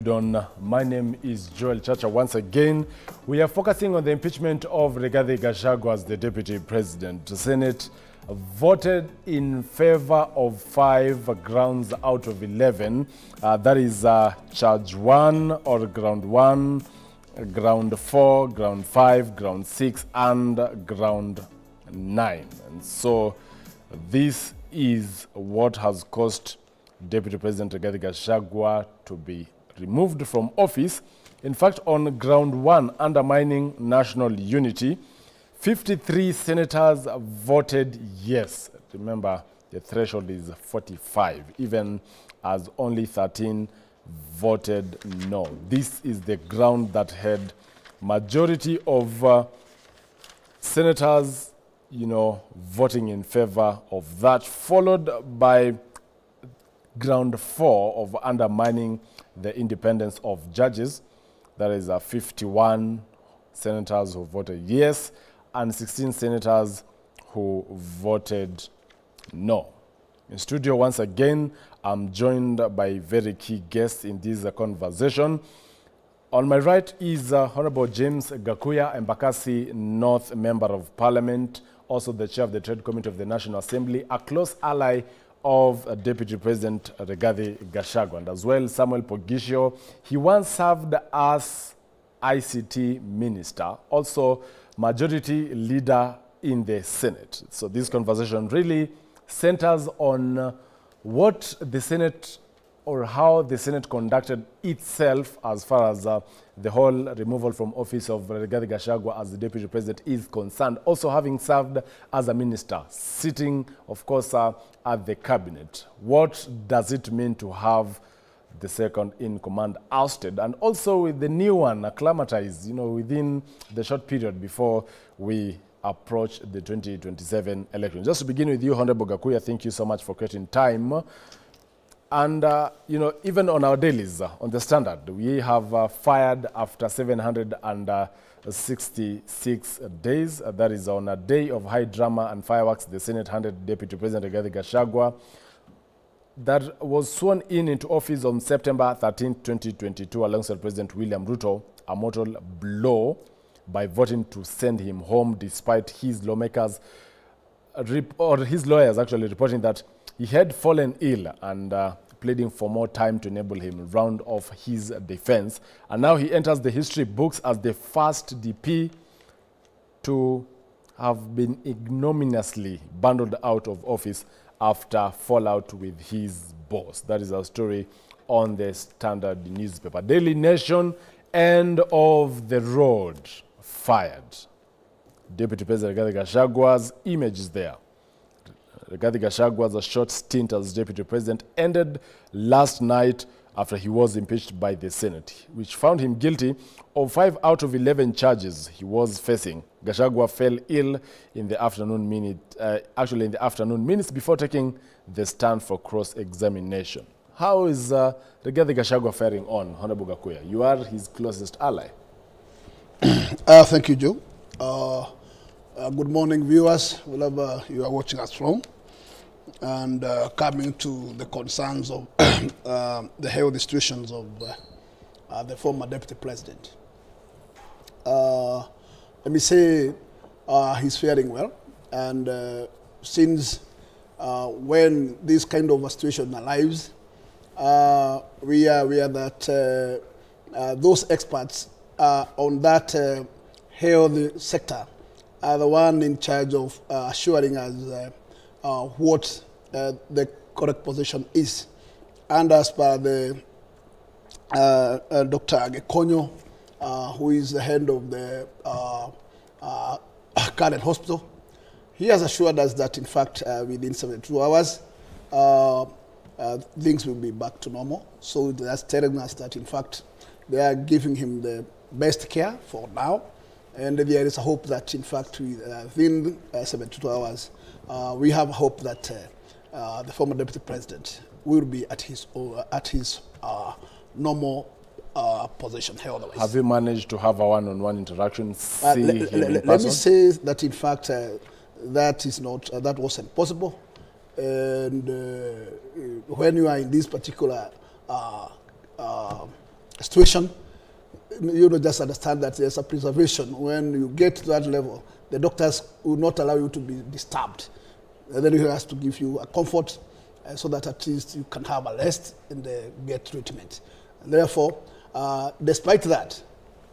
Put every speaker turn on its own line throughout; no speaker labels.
Dawn. My name is Joel Chacha. Once again, we are focusing on the impeachment of Gachagua as the Deputy President. The Senate voted in favor of 5 grounds out of 11. That is charge 1 or ground 1, ground 4, ground 5, ground 6, and ground 9. And so this is what has caused Deputy President Gachagua to be removed from office. In fact, on ground 1, undermining national unity, 53 senators voted yes. Remember, the threshold is 45, even as only 13 voted no. This is the ground that had majority of senators, voting in favor of that, followed by ground 4 of undermining the independence of judges. That is 51 senators who voted yes and 16 senators who voted no. In studio, once again, I'm joined by very key guests in this conversation. On my right is Honorable James Gachagua, Embakasi North Member of Parliament, also the Chair of the Trade Committee of the National Assembly, a close ally of Deputy President Gachagua, and as well Samuel Pogisho. He once served as ICT Minister, also Majority Leader in the Senate. So this conversation really centers on what the Senate or how the Senate conducted itself as far as the whole removal from office of Gachagua as the Deputy President is concerned, also having served as a minister, sitting, of course, at the cabinet. What does it mean to have the second in command ousted, and also with the new one acclimatized, within the short period before we approach the 2027 election? Just to begin with you, Honorable Gachagua, thank you so much for creating time. And, even on our dailies, on the Standard, we have fired after 766 days. That is on a day of high drama and fireworks. The Senate handed Deputy President Gachagua, that was sworn into office on September 13, 2022, alongside President William Ruto, a mortal blow by voting to send him home, despite his lawmakers, or his lawyers actually reporting that he had fallen ill and pleading for more time to enable him round off his defense. And now he enters the history books as the first DP to have been ignominiously bundled out of office after fallout with his boss. That is our story on the Standard newspaper. Daily Nation, end of the road, fired. Deputy President Gachagua's image is there. Gachagua's short stint as Deputy President ended last night after he was impeached by the Senate, which found him guilty of 5 out of 11 charges he was facing. Gachagua fell ill in the afternoon minutes before taking the stand for cross-examination. How is Gachagua faring on, Honorable Gachagua? You are his closest ally.
Thank you, Joe. Good morning, viewers, wherever you are watching us from. And coming to the concerns of the health institutions of the former Deputy President. Let me say he's faring well. And since when this kind of a situation arrives, we are that those experts on that health sector are the one in charge of assuring us what the correct position is. And as per the Dr. Gekonyo, who is the head of the current hospital, he has assured us that, in fact, within 72 hours, things will be back to normal. So that's telling us that, in fact, they are giving him the best care for now. And there is a hope that, in fact, within 72 hours, we have hope that the former Deputy President will be at his normal position health-wise.
Have you managed to have a one-on-one interaction?
Let me say that, in fact, that wasn't possible. And when you are in this particular situation, you know, just understand that there's a preservation. When you get to that level, the doctors will not allow you to be disturbed. And then he has to give you a comfort so that at least you can have a rest and get treatment. And therefore, despite that,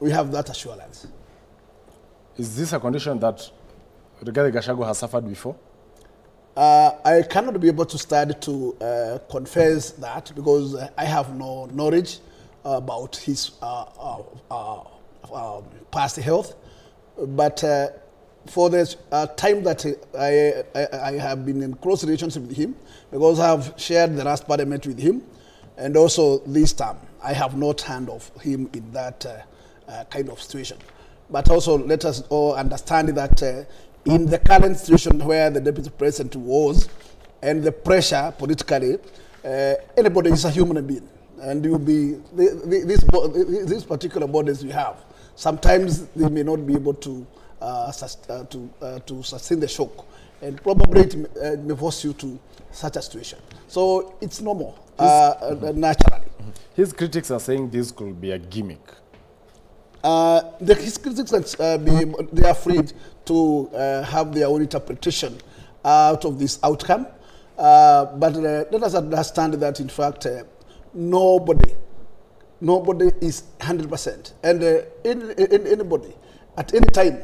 we have that assurance.
Is this a condition that Rigathi Gachagua has suffered before?
I cannot be able to start to confess that because I have no knowledge about his past health. But for the time that I have been in close relationship with him, because I have shared the last parliament with him, and also this time, I have not heard of him in that kind of situation. But also let us all understand that in the current situation where the deputy president was, and the pressure politically, anybody is a human being. And you'll be, these particular bodies we have, sometimes they may not be able to sustain the shock. And probably it may force you to such a situation. So it's normal, naturally.
His critics are saying this could be a gimmick.
His critics they are free to have their own interpretation out of this outcome. But let us understand that, in fact, nobody is 100%. And anybody, at any time,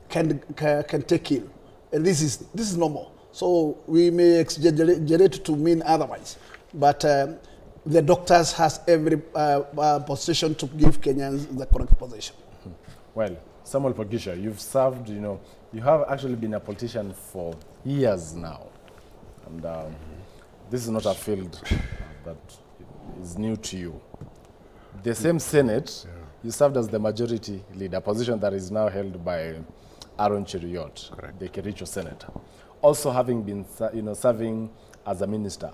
can take ill. And this is normal. So we may exaggerate to mean otherwise. But the doctors has every position to give Kenyans the correct position.
Well, Samuel Pagisha, you've served, you have actually been a politician for years now. And this is not a field that is new to you. The same Senate, you served as the majority leader, a position that is now held by Aaron Cheruiyot, the Kericho senator. Also having been, serving as a minister,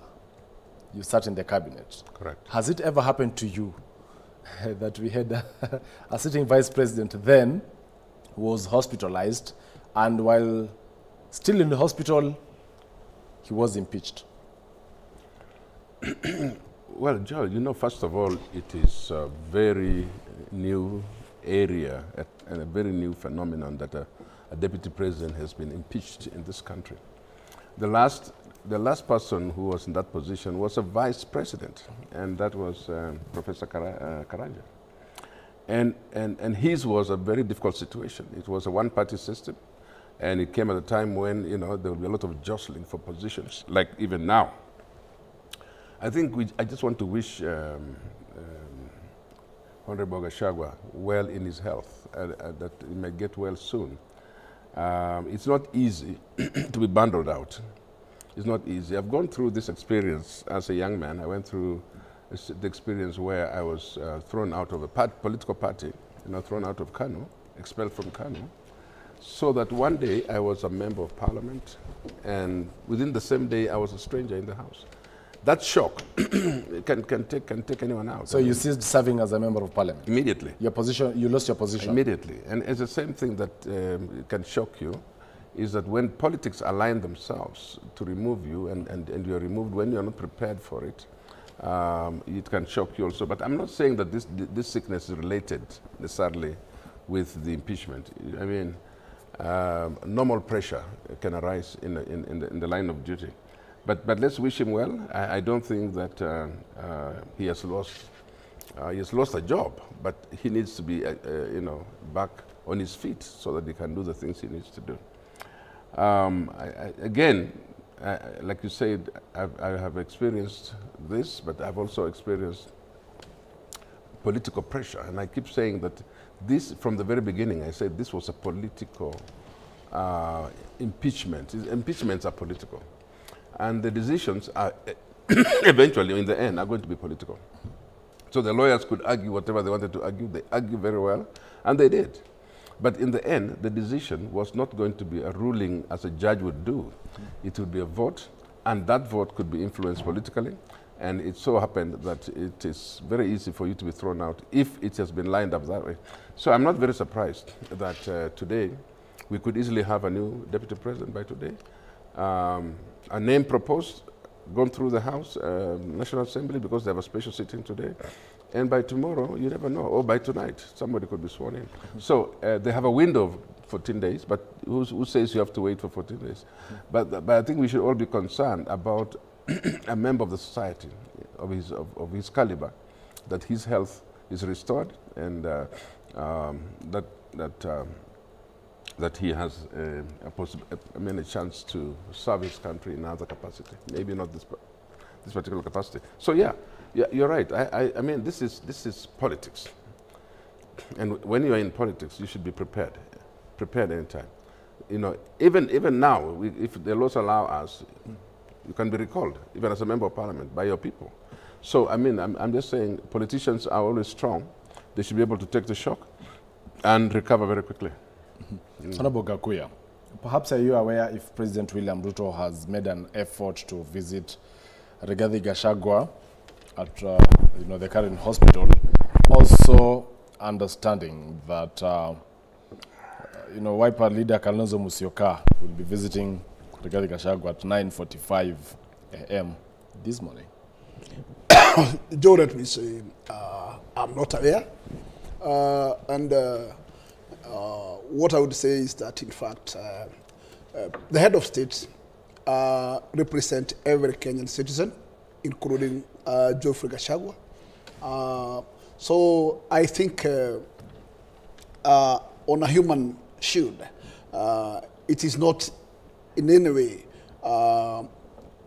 you sat in the cabinet.
Correct.
Has it ever happened to you that we had a sitting vice president then who was hospitalized, and while still in the hospital, he was impeached?
Well, Joel, first of all, it is a very new area and a very new phenomenon that a deputy president has been impeached in this country. The last person who was in that position was a vice president, and that was Professor Karanja. And his was a very difficult situation. It was a one-party system, and it came at a time when, there would be a lot of jostling for positions, like even now. I think I just want to wish Honorable Gachagua well in his health, that he may get well soon. It's not easy to be bundled out. It's not easy. I've gone through this experience as a young man. I went through the experience where I was thrown out of a political party, thrown out of KANU, expelled from KANU, so that one day I was a member of parliament, and within the same day I was a stranger in the house. That shock can take anyone out.
So you ceased serving as a member of parliament?
Immediately.
Your position, you lost your position?
Immediately. And it's the same thing that can shock you, is that when politics align themselves to remove you, and you're removed when you're not prepared for it, it can shock you also. But I'm not saying that this sickness is related necessarily with the impeachment. I mean, normal pressure can arise in the line of duty. But let's wish him well. I don't think that he has lost a job, but he needs to be back on his feet so that he can do the things he needs to do. Again, like you said, I have experienced this, but I've also experienced political pressure. And I keep saying that this, from the very beginning, I said this was a political impeachment. Impeachments are political. And the decisions are eventually, in the end, are going to be political. So the lawyers could argue whatever they wanted to argue. They argue very well, and they did. But in the end, the decision was not going to be a ruling as a judge would do. It would be a vote, and that vote could be influenced politically. And it so happened that it is very easy for you to be thrown out if it has been lined up that way. So I'm not very surprised that today we could easily have a new deputy president by today. A name proposed, gone through the House, National Assembly, because they have a special sitting today. And by tomorrow, you never know. Or by tonight, somebody could be sworn in. So they have a window of 14 days, but who says you have to wait for 14 days? But I think we should all be concerned about a member of the society of his caliber, that his health is restored, and that he has a chance to serve his country in other capacity, maybe not this particular capacity. So yeah, you're right. I mean, this is politics, and when you are in politics, you should be prepared anytime. You know, even now, if the laws allow us, you can be recalled, even as a member of parliament, by your people. So I mean, I'm just saying, politicians are always strong. They should be able to take the shock and recover very quickly.
Honorable Gachagua, perhaps are you aware if President William Ruto has made an effort to visit Rigathi Gachagua at the current hospital, also understanding that Wiper leader Kalonzo Musyoka will be visiting Rigathi Gachagua at 9:45 a.m. this morning?
Joe, let me say, I'm not aware. What I would say is that, in fact, the head of state represent every Kenyan citizen, including Geoffrey Gachagua. So I think on a human shield, it is not in any way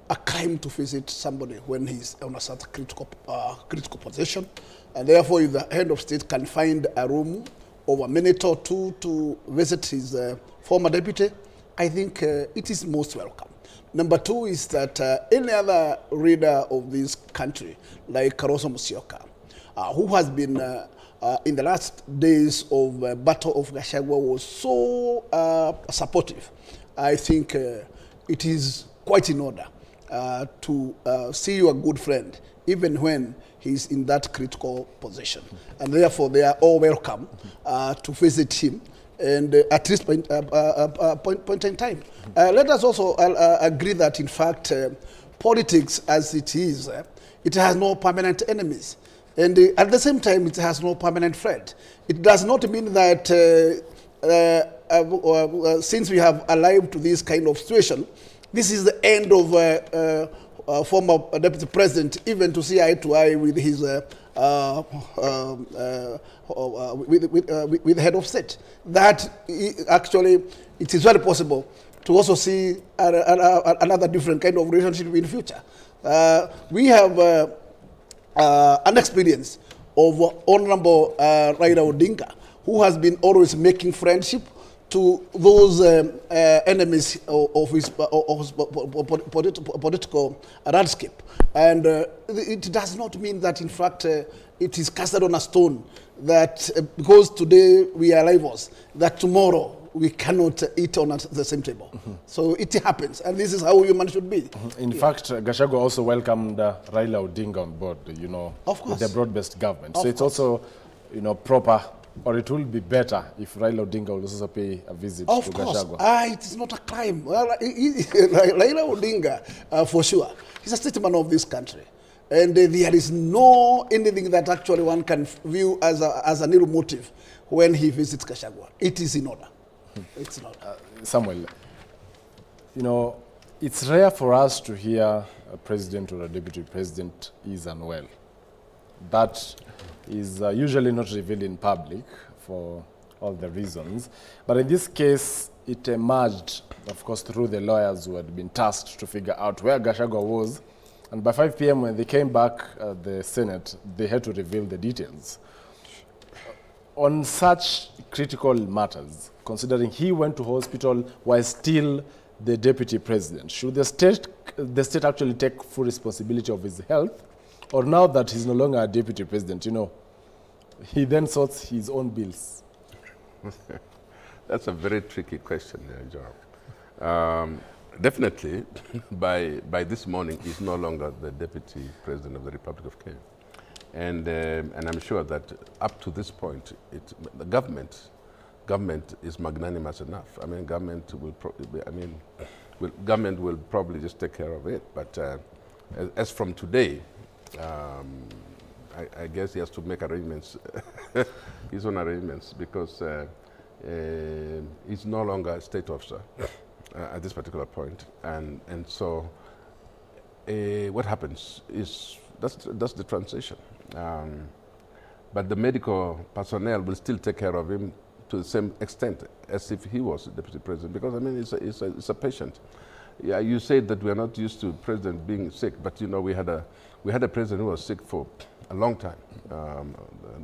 a crime to visit somebody when he's on a certain critical position. And therefore, if the head of state can find a room over a minute or two to visit his former deputy, I think it is most welcome. Number two is that any other leader of this country, like Kalonzo Musyoka, who has been in the last days of Battle of Gachagua, was so supportive, I think it is quite in order to see your good friend, even when he's in that critical position. And therefore, they are all welcome to visit him, and at this point in time. Let us also agree that, in fact, politics as it is, it has no permanent enemies. And at the same time, it has no permanent friend. It does not mean that since we have arrived to this kind of situation, this is the end of former deputy president, even to see eye to eye with his with the head of state. That actually, it is very possible to also see another different kind of relationship in the future. We have an experience of Honorable Raila Odinga, who has been always making friendship to those enemies of his political landscape. And it does not mean that, in fact, it is casted on a stone that because today we are rivals, that tomorrow we cannot eat on the same table. So it happens, and this is how human should be.
In fact, Gachagua also welcomed Raila Odinga on board,
of course,
with the broad-based government. So it's also, proper, or it will be better if Raila Odinga will also pay a visit to Gachagua.
Of course. It is not a crime. Raila Odinga, for sure, he's a statesman of this country. And there is no anything that actually one can view as an ill motive when he visits Gachagua. It is in order. It's not.
Samuel, it's rare for us to hear a president or a deputy president is unwell. That is usually not revealed in public for all the reasons. But in this case, it emerged, of course, through the lawyers who had been tasked to figure out where Gachagua was. And by 5 p.m. when they came back at the Senate, they had to reveal the details. On such critical matters, considering he went to hospital while still the deputy president, should the state actually take full responsibility of his health? Or now that he's no longer a deputy president, he then sorts his own bills?
That's a very tricky question, Joe. Definitely, by this morning, he's no longer the deputy president of the Republic of Kenya. And I'm sure that up to this point, the government is magnanimous enough. I mean, government will probably just take care of it. But as from today, I guess he has to make arrangements, his own arrangements, because he's no longer a state officer at this particular point. And so what happens is that's the transition. But the medical personnel will still take care of him to the same extent as if he was the deputy president, because I mean it's a patient. Yeah, you said that we are not used to president being sick, but you know we had a president who was sick for a long time.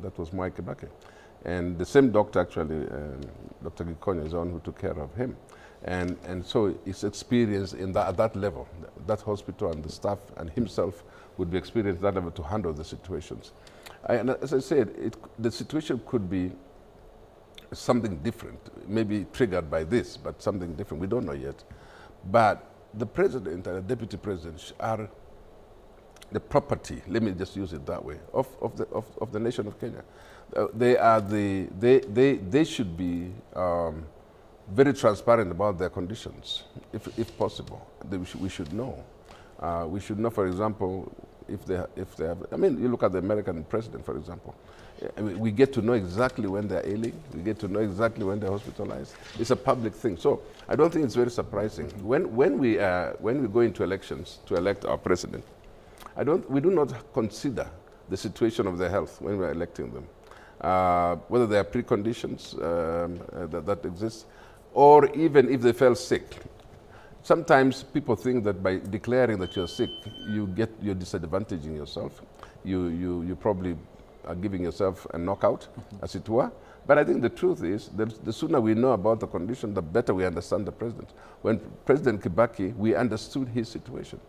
That was Mwai Kibaki, and the same doctor actually, Dr. Gachagua, is the one who took care of him, and so his experience at that level, that hospital and the staff and himself would be experienced at that level to handle the situations. And as I said, the situation could be something different, maybe triggered by this, but something different. We don't know yet. But the president and the deputy president are the property, let me just use it that way, of the nation of Kenya. They should be very transparent about their conditions, if possible. We should know. We should know, for example, if they have, I mean, you look at the American president, for example. We get to know exactly when they're ailing. We get to know exactly when they're hospitalized. It's a public thing. So I don't think it's very surprising. When we go into elections to elect our president, we do not consider the situation of their health when we're electing them. Whether there are preconditions that exist, or even if they fell sick. Sometimes people think that by declaring that you're sick, you're disadvantaging yourself. You probably are giving yourself a knockout, as it were. But I think the truth is that the sooner we know about the condition, the better we understand the president. When President Kibaki, we understood his situation.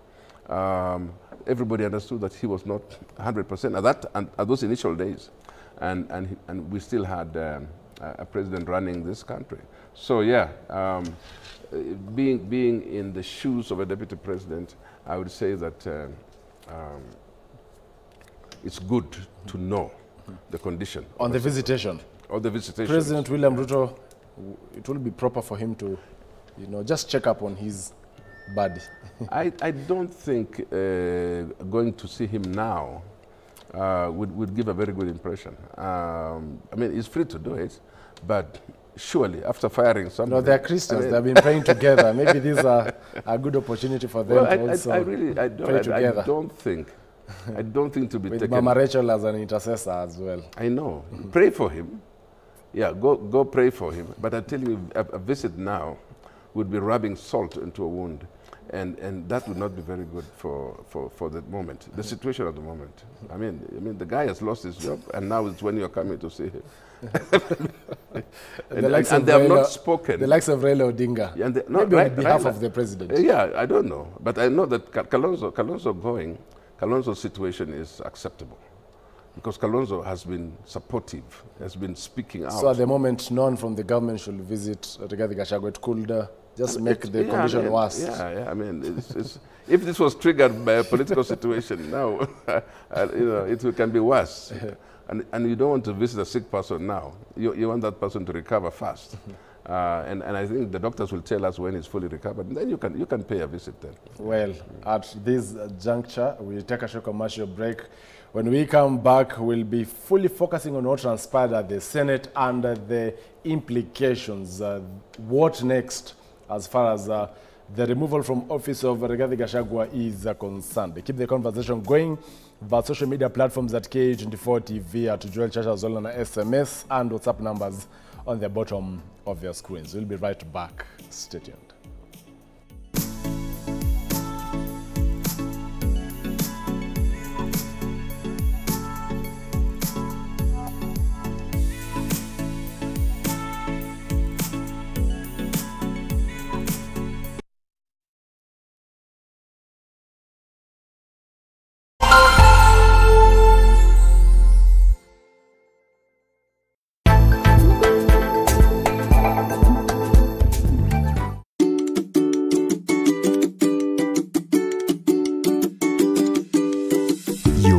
Everybody understood that he was not 100% at those initial days. And we still had a president running this country. So yeah, being in the shoes of a deputy president, I would say that it's good to know the condition. On the visitation. On the visitation.
President William Ruto, it will be proper for him to, just check up on his body.
I don't think going to see him now would give a very good impression. I mean, he's free to do it, but surely after firing somebody...
No, they're Christians. They've been praying together. Maybe this is a good opportunity for them to also pray together.
I don't think to be
with
taken...
Mama Rachel as an intercessor as well.
I know. Pray for him. Yeah, go pray for him. But I tell you, a visit now would be rubbing salt into a wound. And that would not be very good for the moment, the situation at the moment. I mean, the guy has lost his job, and now it's when you're coming to see him. and they have not spoken.
The likes of Raila Odinga, maybe on behalf of the president.
Yeah, I don't know. But I know that Kalonzo's situation is acceptable. Because Kalonzo has been supportive, has been speaking out.
So at the moment, none from the government should visit Rigathi Gachagua. It could just make the condition worse.
Yeah. I mean, if this was triggered by a political situation now, it can be worse. And you don't want to visit a sick person now. You want that person to recover fast. And I think the doctors will tell us when he's fully recovered. And then you can pay a visit then.
Well, at this juncture, we'll take a short commercial break. When we come back, we'll be fully focusing on what transpired at the Senate and the implications. What next as far as the removal from office of Rigathi Gachagua is concerned. Keep the conversation going via social media platforms at K24 TV, at Joel Chacha Zola SMS, and WhatsApp numbers on the bottom of your screens. We'll be right back. Stay tuned.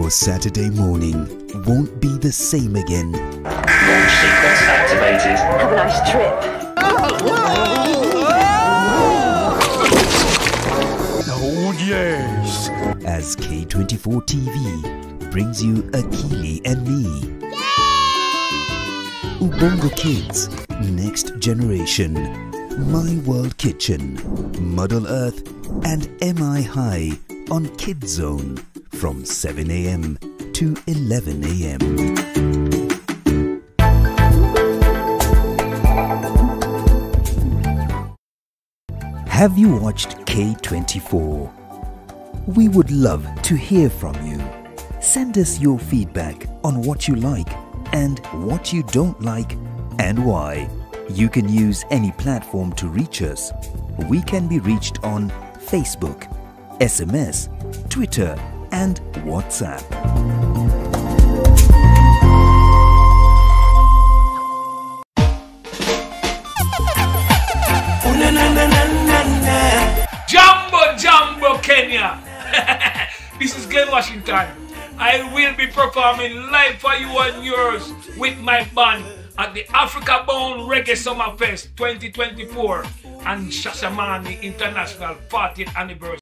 Saturday morning won't be the same again.
Launch sequence activated.
Have a nice trip.
Oh yes! As K24 TV brings you Akili and Me. Ubongo Kids, Next Generation, My World Kitchen, Muddle Earth, and MI High on Kids Zone from 7 a.m. to 11 a.m. Have you watched K24? We would love to hear from you. Send us your feedback on what you like and what you don't like and why. You can use any platform to reach us. We can be reached on Facebook, SMS, Twitter, and WhatsApp.
Jumbo Kenya. This is Glenn Washington. I will be performing live for you and yours with my band at the Africa Bound Reggae Summer Fest 2024 and Shashamane International 40th Anniversary.